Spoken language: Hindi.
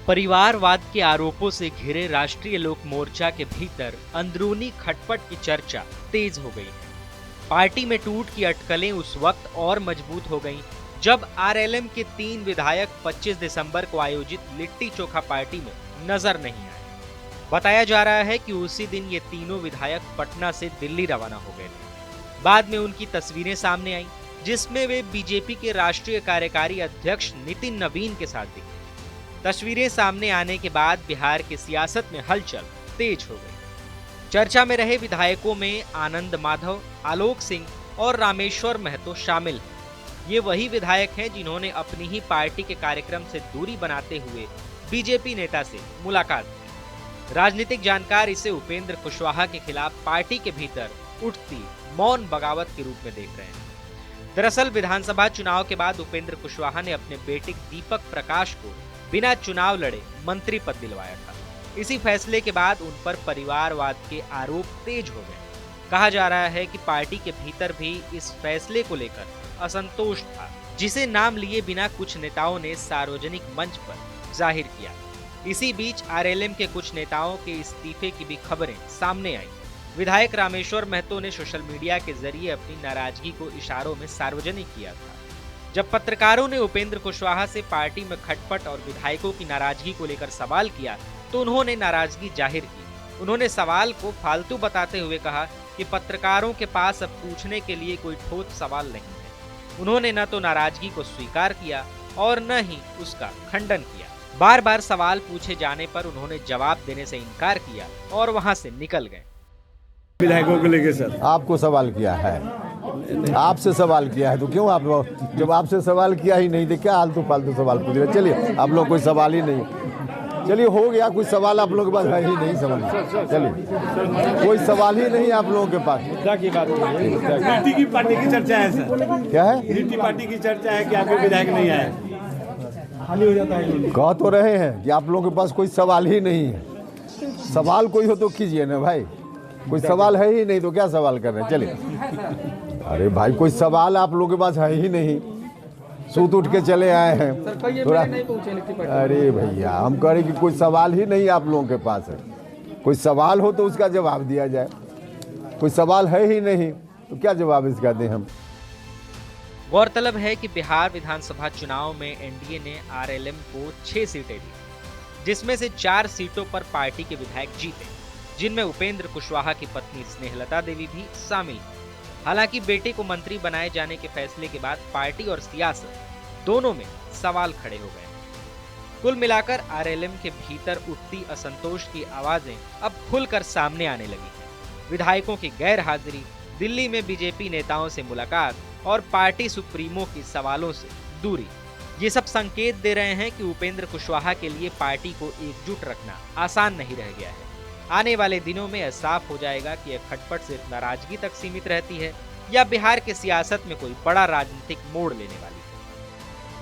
परिवारवाद के आरोपों से घिरे राष्ट्रीय लोक मोर्चा के भीतर अंदरूनी खटपट की चर्चा तेज हो गई है। पार्टी में टूट की अटकलें उस वक्त और मजबूत हो गईं जब आरएलएम के 3 विधायक 25 दिसंबर को आयोजित लिट्टी चोखा पार्टी में नजर नहीं आए। बताया जा रहा है कि उसी दिन ये तीनों विधायक पटना से दिल्ली रवाना हो गए थे। बाद में उनकी तस्वीरें सामने आईं, जिसमें वे बीजेपी के राष्ट्रीय कार्यकारी अध्यक्ष नितिन नवीन के साथ दिखे। तस्वीरें सामने आने के बाद बिहार की सियासत में हलचल तेज हो गई। चर्चा में रहे विधायकों में आनंद माधव, आलोक सिंह और रामेश्वर महतो शामिल हैं। ये वही विधायक हैं जिन्होंने अपनी ही पार्टी के कार्यक्रम से दूरी बनाते हुए बीजेपी नेता से मुलाकात की। राजनीतिक जानकार इसे उपेंद्र कुशवाहा के खिलाफ पार्टी के भीतर उठती मौन बगावत के रूप में देख रहे हैं। दरअसल विधानसभा चुनाव के बाद उपेंद्र कुशवाहा ने अपने बेटे दीपक प्रकाश को बिना चुनाव लड़े मंत्री पद दिलवाया था। इसी फैसले के बाद उन पर परिवारवाद के आरोप तेज हो गए। कहा जा रहा है कि पार्टी के भीतर भी इस फैसले को लेकर असंतोष था, जिसे नाम लिए बिना कुछ नेताओं ने सार्वजनिक मंच पर जाहिर किया। इसी बीच आरएलएम के कुछ नेताओं के इस्तीफे की भी खबरें सामने आई। विधायक रामेश्वर महतो ने सोशल मीडिया के जरिए अपनी नाराजगी को इशारों में सार्वजनिक किया था। जब पत्रकारों ने उपेंद्र कुशवाहा से पार्टी में खटपट और विधायकों की नाराजगी को लेकर सवाल किया तो उन्होंने नाराजगी जाहिर की। उन्होंने सवाल को फालतू बताते हुए कहा कि पत्रकारों के पास अब पूछने के लिए कोई ठोस सवाल नहीं है। उन्होंने न तो नाराजगी को स्वीकार किया और न ही उसका खंडन किया। बार बार सवाल पूछे जाने पर उन्होंने जवाब देने से इनकार किया और वहां से निकल गए। विधायकों को लेकर सर आपको सवाल किया है, आपसे सवाल किया है तो क्यों आप लोग, जब आपसे सवाल किया ही नहीं तो क्या आलतू फालतू सवाल पूछ रहे। चलिए आप लोग कोई सवाल ही नहीं, चलिए हो गया, कोई सवाल आप लोगों के पास है ही नहीं, समझ चलिए कोई सवाल ही नहीं आप लोगों के पास। की बात रीति की पार्टी की चर्चा है सर, क्या है रीति पार्टी की चर्चा है कि आपके विधायक नहीं आए, खाली हो जाता है। कह तो रहे हैं कि आप लोगों के पास कोई सवाल ही नहीं है। सवाल कोई हो तो कीजिए ना भाई, कोई सवाल है ही नहीं तो क्या सवाल कर रहे हैं। चलिए अरे भाई कोई सवाल आप लोगों के पास है ही नहीं, सूत उठ के चले आए हैं थोड़ा। अरे भैया हम कह रहे कि कोई सवाल ही नहीं आप लोगों के पास है। कोई सवाल हो तो उसका जवाब दिया जाए, कोई सवाल है ही नहीं तो क्या जवाब इसका दें हम। गौरतलब है कि बिहार विधानसभा चुनाव में एनडीए ने आरएलएम को 6 सीटें दी, जिसमें से 4 सीटों पर पार्टी के विधायक जीते, जिनमें उपेंद्र कुशवाहा की पत्नी स्नेहलता देवी भी शामिल है। हालांकि बेटे को मंत्री बनाए जाने के फैसले के बाद पार्टी और सियासत दोनों में सवाल खड़े हो गए। कुल मिलाकर आरएलएम के भीतर उठती असंतोष की आवाजें अब खुलकर सामने आने लगी हैं। विधायकों की गैर हाजिरी, दिल्ली में बीजेपी नेताओं से मुलाकात और पार्टी सुप्रीमो की सवालों से दूरी, ये सब संकेत दे रहे हैं कि उपेंद्र कुशवाहा के लिए पार्टी को एकजुट रखना आसान नहीं रह गया है। आने वाले दिनों में यह साफ हो जाएगा कि यह खटपट सिर्फ नाराजगी तक सीमित रहती है या बिहार के सियासत में कोई बड़ा राजनीतिक मोड़ लेने वाली है।